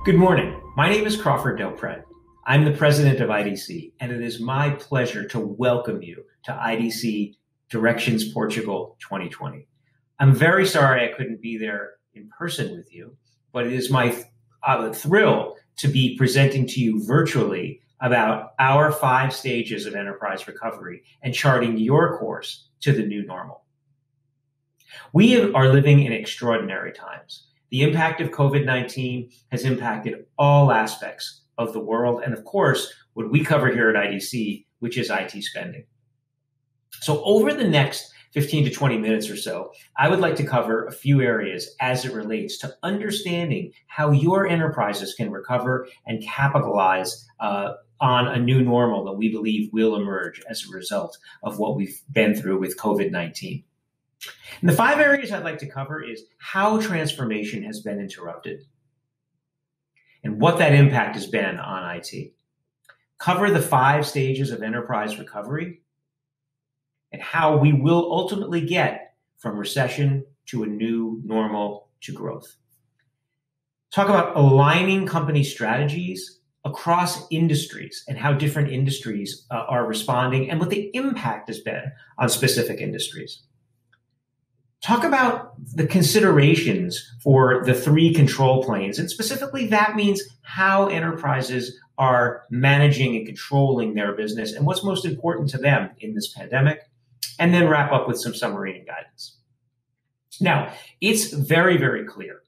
Good morning. My name is Crawford Del Prete. I'm the president of IDC, and it is my pleasure to welcome you to IDC Directions Portugal 2020. I'm very sorry I couldn't be there in person with you, but it is my thrill to be presenting to you virtually about our 5 stages of enterprise recovery and charting your course to the new normal. We are living in extraordinary times. The impact of COVID-19 has impacted all aspects of the world, and of course, what we cover here at IDC, which is IT spending. So over the next 15 to 20 minutes or so, I would like to cover a few areas as it relates to understanding how your enterprises can recover and capitalize on a new normal that we believe will emerge as a result of what we've been through with COVID-19. And the 5 areas I'd like to cover is how transformation has been interrupted and what that impact has been on IT. Cover the 5 stages of enterprise recovery and how we will ultimately get from recession to a new normal to growth. Talk about aligning company strategies across industries and how different industries are responding and what the impact has been on specific industries. Talk about the considerations for the 3 control planes, and specifically that means how enterprises are managing and controlling their business and what's most important to them in this pandemic, and then wrap up with some summary and guidance. Now, it's very, very clear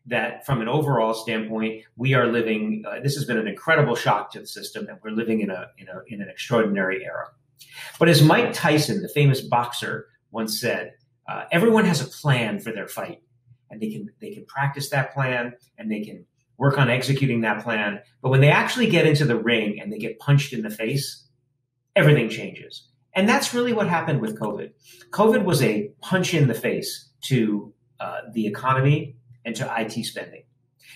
that from an overall standpoint, we are living, this has been an incredible shock to the system, and we're living in an extraordinary era. But as Mike Tyson, the famous boxer, once said, everyone has a plan for their fight, and they can practice that plan and they can work on executing that plan. But when they actually get into the ring and they get punched in the face, everything changes. And that's really what happened with COVID. COVID was a punch in the face to the economy and to IT spending.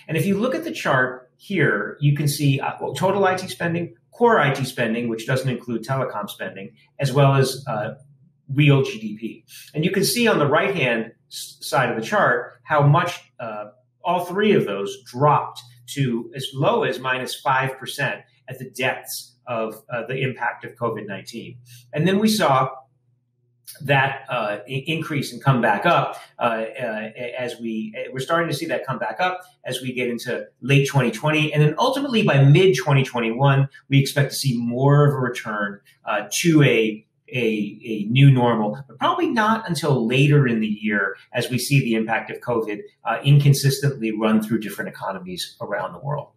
And if you look at the chart here, you can see total IT spending, core IT spending, which doesn't include telecom spending, as well as real GDP. And you can see on the right-hand side of the chart how much all 3 of those dropped to as low as -5% at the depths of the impact of COVID-19. And then we saw that increase and come back up as we're starting to see that come back up as we get into late 2020. And then ultimately by mid-2021, we expect to see more of a return to a new normal, but probably not until later in the year as we see the impact of COVID inconsistently run through different economies around the world.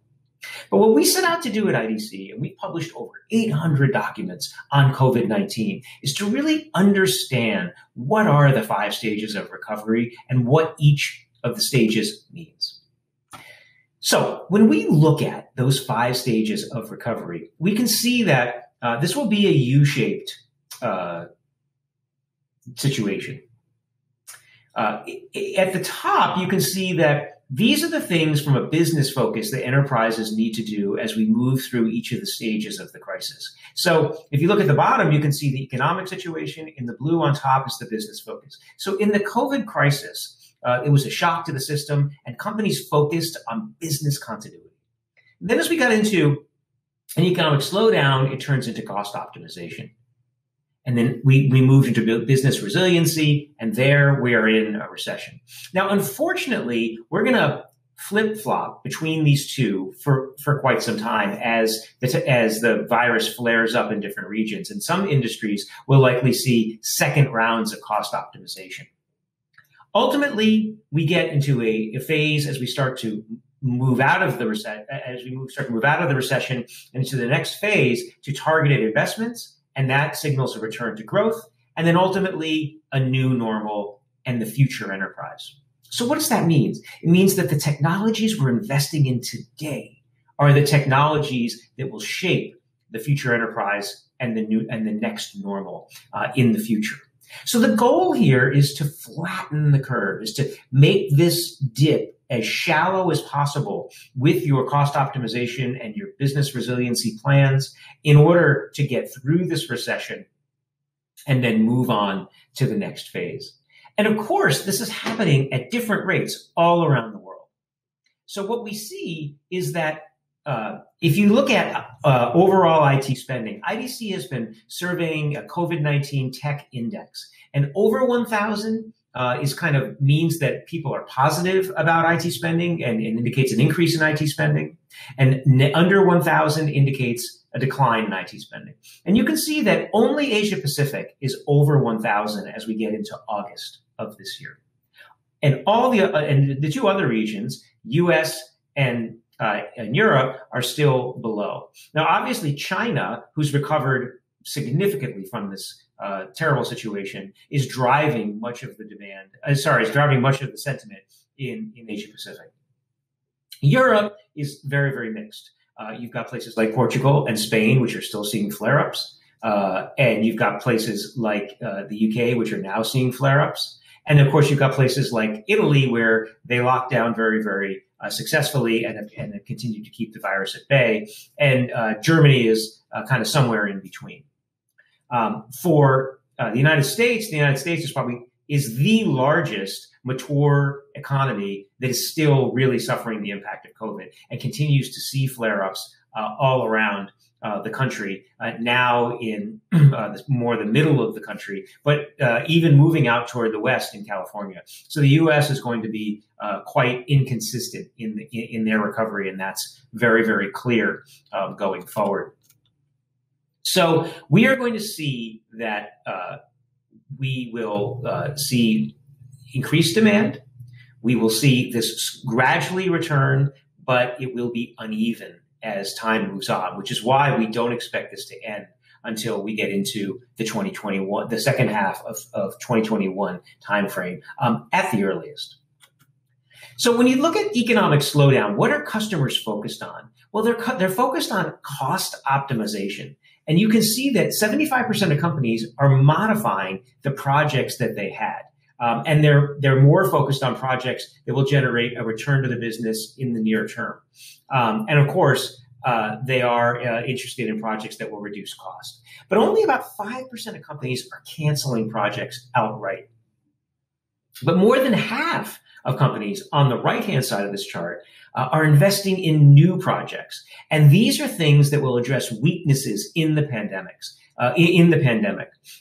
But what we set out to do at IDC, and we published over 800 documents on COVID-19, is to really understand what are the 5 stages of recovery and what each of the stages means. So when we look at those 5 stages of recovery, we can see that this will be a U-shaped situation. At the top, you can see that these are the things from a business focus that enterprises need to do as we move through each of the stages of the crisis. So if you look at the bottom, you can see the economic situation. In the blue on top is the business focus. So in the COVID crisis, it was a shock to the system, and companies focused on business continuity. And then as we got into an economic slowdown, it turns into cost optimization. And then we moved into business resiliency, and there we are in a recession. Now, unfortunately, we're going to flip-flop between these 2 for quite some time as the virus flares up in different regions. And some industries will likely see second rounds of cost optimization. Ultimately, we get into a phase as we start to move out of the recession and into the next phase to targeted investments. And that signals a return to growth, and then ultimately a new normal and the future enterprise. So what does that mean? It means that the technologies we're investing in today are the technologies that will shape the future enterprise and the next normal in the future. So the goal here is to flatten the curve, is to make this dip as shallow as possible with your cost optimization and your business resiliency plans in order to get through this recession and then move on to the next phase. And of course, this is happening at different rates all around the world. So what we see is that if you look at overall IT spending, IDC has been surveying a COVID-19 tech index, and over 1,000 is kind of means that people are positive about IT spending and indicates an increase in IT spending, and under 1,000 indicates a decline in IT spending. And you can see that only Asia Pacific is over 1,000 as we get into August of this year, and the two other regions, US and Europe, are still below. Now, obviously, China, who's recovered significantly from this terrible situation, is driving much of the demand. Is driving much of the sentiment in Asia Pacific. Europe is very, very mixed. You've got places like Portugal and Spain, which are still seeing flare-ups, and you've got places like the UK, which are now seeing flare-ups. And of course, you've got places like Italy, where they locked down very, very successfully and have continued to keep the virus at bay. And Germany is kind of somewhere in between. For the United States is the largest mature economy that is still really suffering the impact of COVID and continues to see flare-ups all around the country, now in more the middle of the country, but even moving out toward the west in California. So the U.S. is going to be quite inconsistent in their recovery, and that's very, very clear going forward. So we are going to see that we will see increased demand. We will see this gradually return, but it will be uneven as time moves on, which is why we don't expect this to end until we get into the second half of 2021 timeframe at the earliest. So when you look at economic slowdown, what are customers focused on? Well, they're focused on cost optimization. And you can see that 75% of companies are modifying the projects that they had. And they're more focused on projects that will generate a return to the business in the near term. And of course, they are interested in projects that will reduce cost. But only about 5% of companies are canceling projects outright. But more than half of companies on the right-hand side of this chart are investing in new projects. And these are things that will address weaknesses in the pandemic,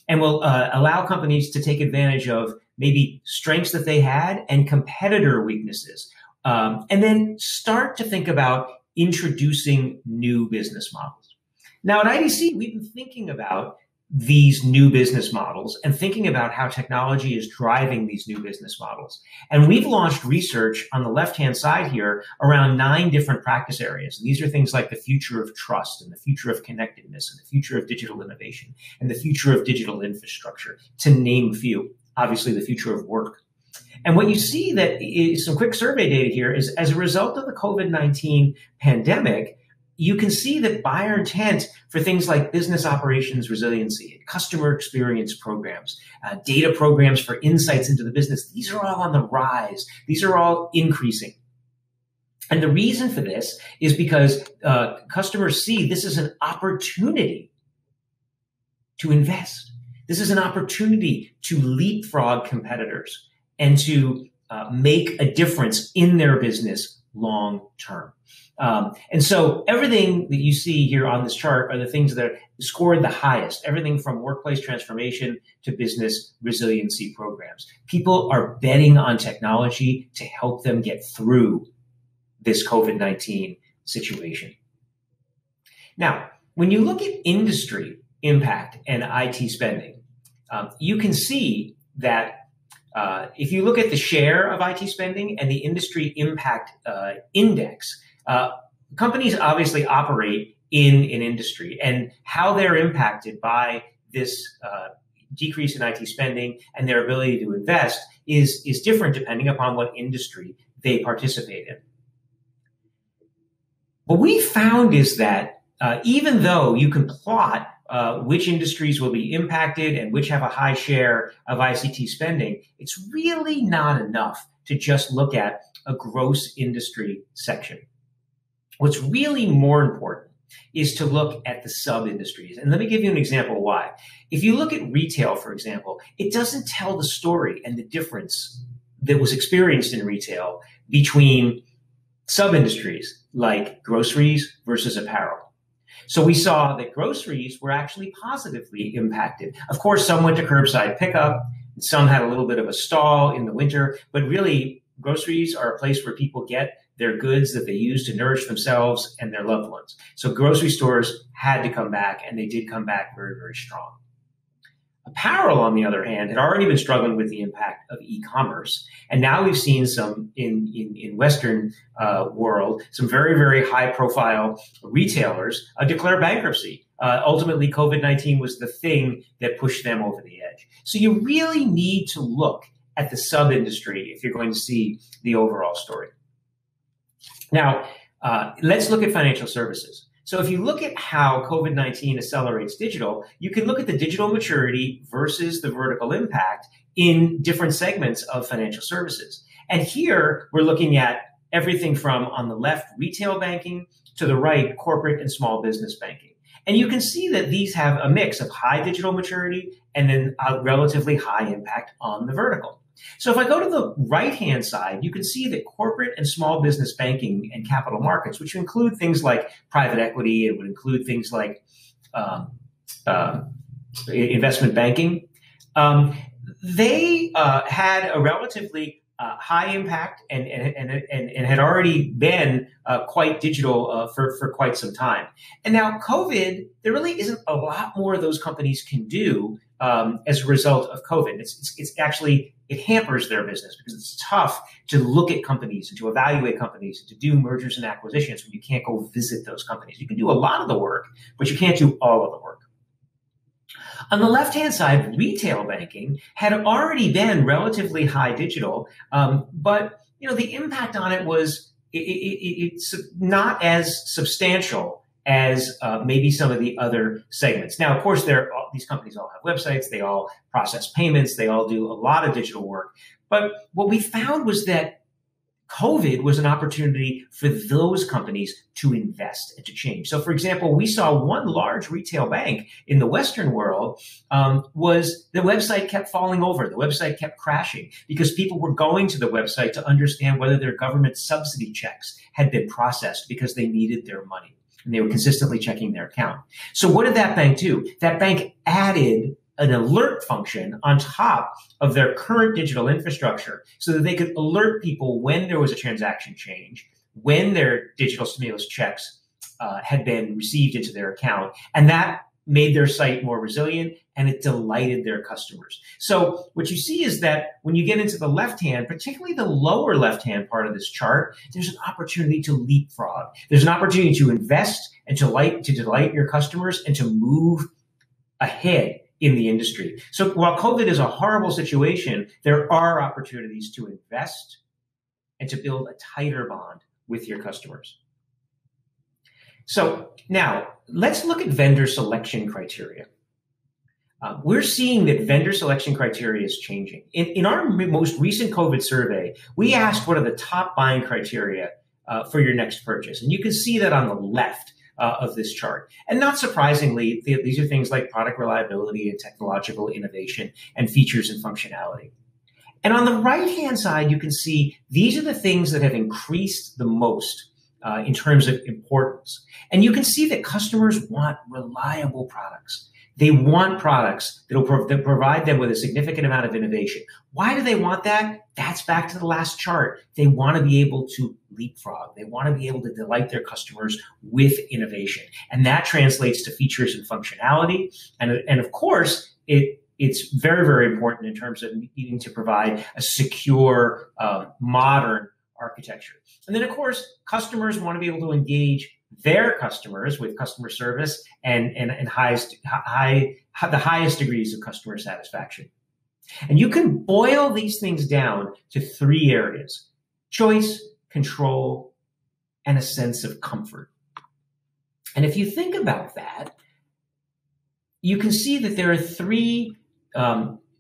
and will allow companies to take advantage of maybe strengths that they had and competitor weaknesses, and then start to think about introducing new business models. Now at IDC, we've been thinking about these new business models and thinking about how technology is driving these new business models. And we've launched research on the left-hand side here around 9 different practice areas. And these are things like the future of trust and the future of connectedness and the future of digital innovation and the future of digital infrastructure, to name a few. Obviously, the future of work. And what you see that is some quick survey data here is, as a result of the COVID-19 pandemic, you can see that buyer intent for things like business operations resiliency, customer experience programs, data programs for insights into the business, these are all on the rise. These are all increasing. And the reason for this is because customers see this as an opportunity to invest. This is an opportunity to leapfrog competitors and to make a difference in their business long term. And so everything that you see here on this chart are the things that scored the highest, everything from workplace transformation to business resiliency programs. People are betting on technology to help them get through this COVID-19 situation. Now, when you look at industry impact and IT spending, you can see that if you look at the share of IT spending and the industry impact index, companies obviously operate in an industry, and how they're impacted by this decrease in IT spending and their ability to invest is different depending upon what industry they participate in. What we found is that even though you can plot which industries will be impacted and which have a high share of ICT spending, it's really not enough to just look at a gross industry section. What's really more important is to look at the sub-industries. And let me give you an example why. If you look at retail, for example, it doesn't tell the story and the difference that was experienced in retail between sub-industries like groceries versus apparel. So we saw that groceries were actually positively impacted. Of course, some went to curbside pickup, and some had a little bit of a stall in the winter, but really groceries are a place where people get their goods that they use to nourish themselves and their loved ones. So grocery stores had to come back, and they did come back very, very strong. Apparel, on the other hand, had already been struggling with the impact of e-commerce. And now we've seen some in Western world, some very, very high profile retailers declare bankruptcy. Ultimately, COVID-19 was the thing that pushed them over the edge. So you really need to look at the sub-industry if you're going to see the overall story. Now, let's look at financial services. So if you look at how COVID-19 accelerates digital, you can look at the digital maturity versus the vertical impact in different segments of financial services. And here we're looking at everything from, on the left, retail banking, to the right, corporate and small business banking. And you can see that these have a mix of high digital maturity and then a relatively high impact on the vertical. So if I go to the right-hand side, you can see that corporate and small business banking and capital markets, which include things like private equity, it would include things like investment banking, they had a relatively high impact and had already been quite digital for quite some time. And now COVID, there really isn't a lot more those companies can do as a result of COVID. It's actually, it hampers their business because it's tough to look at companies and to evaluate companies and to do mergers and acquisitions when you can't go visit those companies. You can do a lot of the work, but you can't do all of the work. On the left-hand side, retail banking had already been relatively high digital, but the impact on it was it's not as substantial as maybe some of the other segments. Now, of course, these companies all have websites, they all process payments, they all do a lot of digital work. But what we found was that COVID was an opportunity for those companies to invest and to change. So, for example, we saw one large retail bank in the Western world was the website kept falling over. The website kept crashing because people were going to the website to understand whether their government subsidy checks had been processed because they needed their money. And they were consistently checking their account. So what did that bank do? That bank added an alert function on top of their current digital infrastructure so that they could alert people when there was a transaction change, when their digital stimulus checks had been received into their account. And that made their site more resilient and it delighted their customers. So what you see is that when you get into the left-hand, particularly the lower left-hand part of this chart, there's an opportunity to leapfrog. There's an opportunity to invest and to delight your customers and to move ahead in the industry. So while COVID is a horrible situation, there are opportunities to invest and to build a tighter bond with your customers. So now let's look at vendor selection criteria. We're seeing that vendor selection criteria is changing. In our most recent COVID survey, we asked what are the top buying criteria for your next purchase. And you can see that on the left of this chart. And not surprisingly, these are things like product reliability and technological innovation and features and functionality. And on the right-hand side, you can see these are the things that have increased the most in terms of importance. And you can see that customers want reliable products. They want products that provide them with a significant amount of innovation. Why do they want that? That's back to the last chart. They want to be able to leapfrog. They want to be able to delight their customers with innovation. And that translates to features and functionality. And of course, it's very, very important in terms of needing to provide a secure, modern architecture. And then, of course, customers want to be able to engage their customers with customer service and the highest degrees of customer satisfaction. And you can boil these things down to three areas: choice, control, and a sense of comfort. And if you think about that, you can see that there are three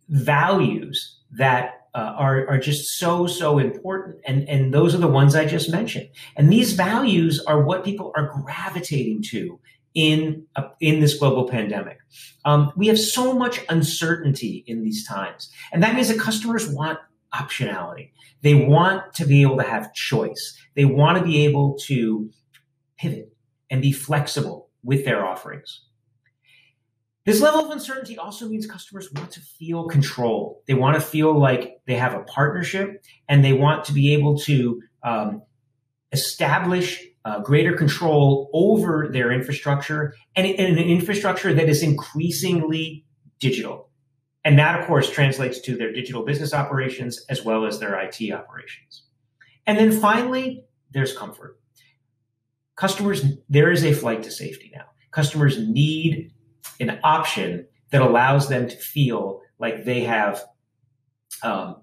values that are just so important. And those are the ones I just mentioned. And these values are what people are gravitating to in this global pandemic. We have so much uncertainty in these times. And that means that customers want optionality. They want to be able to have choice. They want to be able to pivot and be flexible with their offerings. This level of uncertainty also means customers want to feel control. They want to feel like they have a partnership, and they want to be able to establish greater control over their infrastructure, and an infrastructure that is increasingly digital. And that, of course, translates to their digital business operations as well as their IT operations. And then finally, there's comfort. Customers, there is a flight to safety now. Customers need an option that allows them to feel like they have a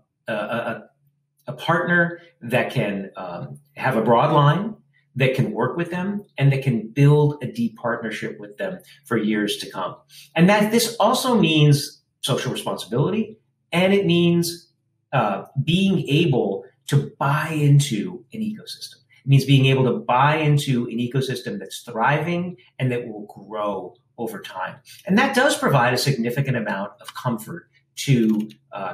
partner that can have a broad line, that can work with them, and that can build a deep partnership with them for years to come. And that this also means social responsibility, and it means being able to buy into an ecosystem. It means being able to buy into an ecosystem that's thriving and that will grow over time. And that does provide a significant amount of comfort to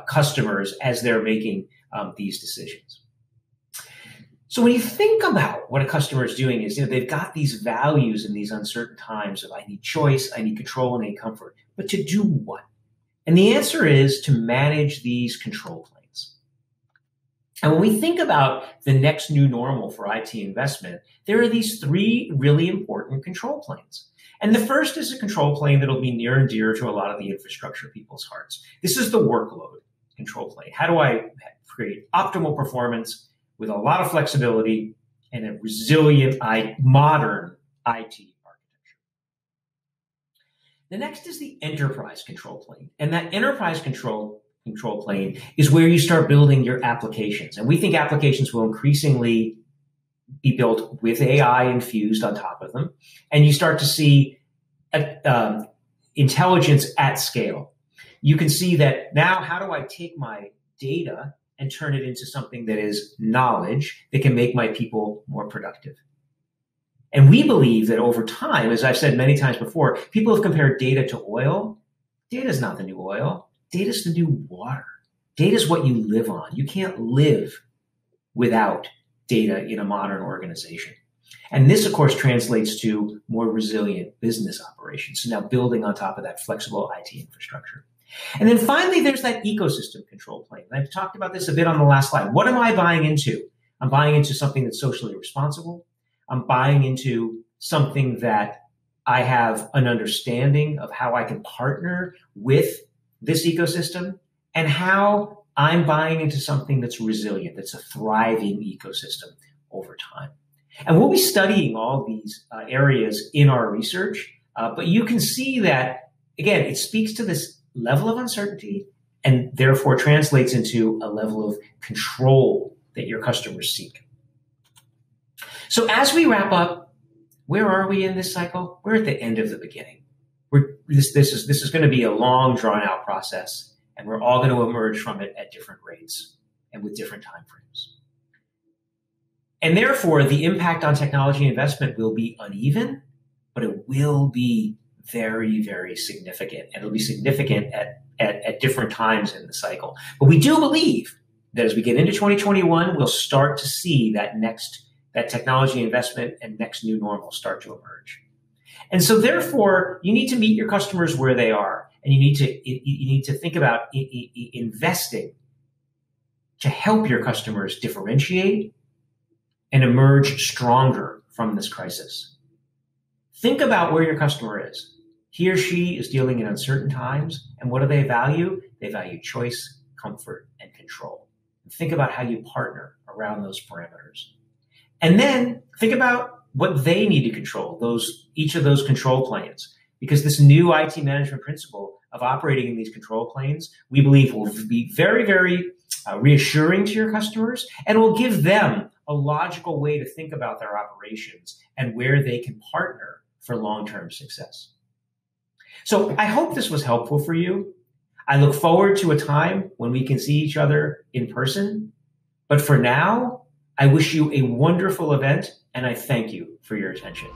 customers as they're making these decisions. So when you think about what a customer is doing is, they've got these values in these uncertain times of I need choice, I need control, and I need comfort. But to do what? And the answer is to manage these control planes. And when we think about the next new normal for IT investment, there are these three really important control planes. And the first is a control plane that'll be near and dear to a lot of the infrastructure people's hearts. This is the workload control plane. How do I create optimal performance with a lot of flexibility and a resilient, modern IT architecture? The next is the enterprise control plane. And that enterprise control plane is where you start building your applications. And we think applications will increasingly be built with AI infused on top of them. And you start to see intelligence at scale. You can see that now, how do I take my data and turn it into something that is knowledge that can make my people more productive? And we believe that over time, as I've said many times before, people have compared data to oil. Data is not the new oil. Data is the new water. Data is what you live on. You can't live without data in a modern organization. And this, of course, translates to more resilient business operations. So now building on top of that flexible IT infrastructure. And then finally, there's that ecosystem control plane. And I've talked about this a bit on the last slide. What am I buying into? I'm buying into something that's socially responsible. I'm buying into something that I have an understanding of how I can partner with this ecosystem, and how I'm buying into something that's resilient, that's a thriving ecosystem over time. And we'll be studying all these areas in our research, but you can see that, again, it speaks to this level of uncertainty and therefore translates into a level of control that your customers seek. So as we wrap up, where are we in this cycle? We're at the end of the beginning. This is going to be a long, drawn-out process, and we're all going to emerge from it at different rates and with different timeframes. And therefore, the impact on technology investment will be uneven, but it will be very, very significant. And it'll be significant at different times in the cycle. But we do believe that as we get into 2021, we'll start to see that technology investment and next new normal start to emerge. And so therefore, you need to meet your customers where they are, and you need to think about investing to help your customers differentiate and emerge stronger from this crisis. Think about where your customer is. He or she is dealing in uncertain times, and what do they value? They value choice, comfort, and control. And think about how you partner around those parameters. And then think about what they need to control, each of those control planes. Because this new IT management principle of operating in these control planes, we believe will be very, very reassuring to your customers, and will give them a logical way to think about their operations and where they can partner for long-term success. So I hope this was helpful for you. I look forward to a time when we can see each other in person. But for now, I wish you a wonderful event, and I thank you for your attention.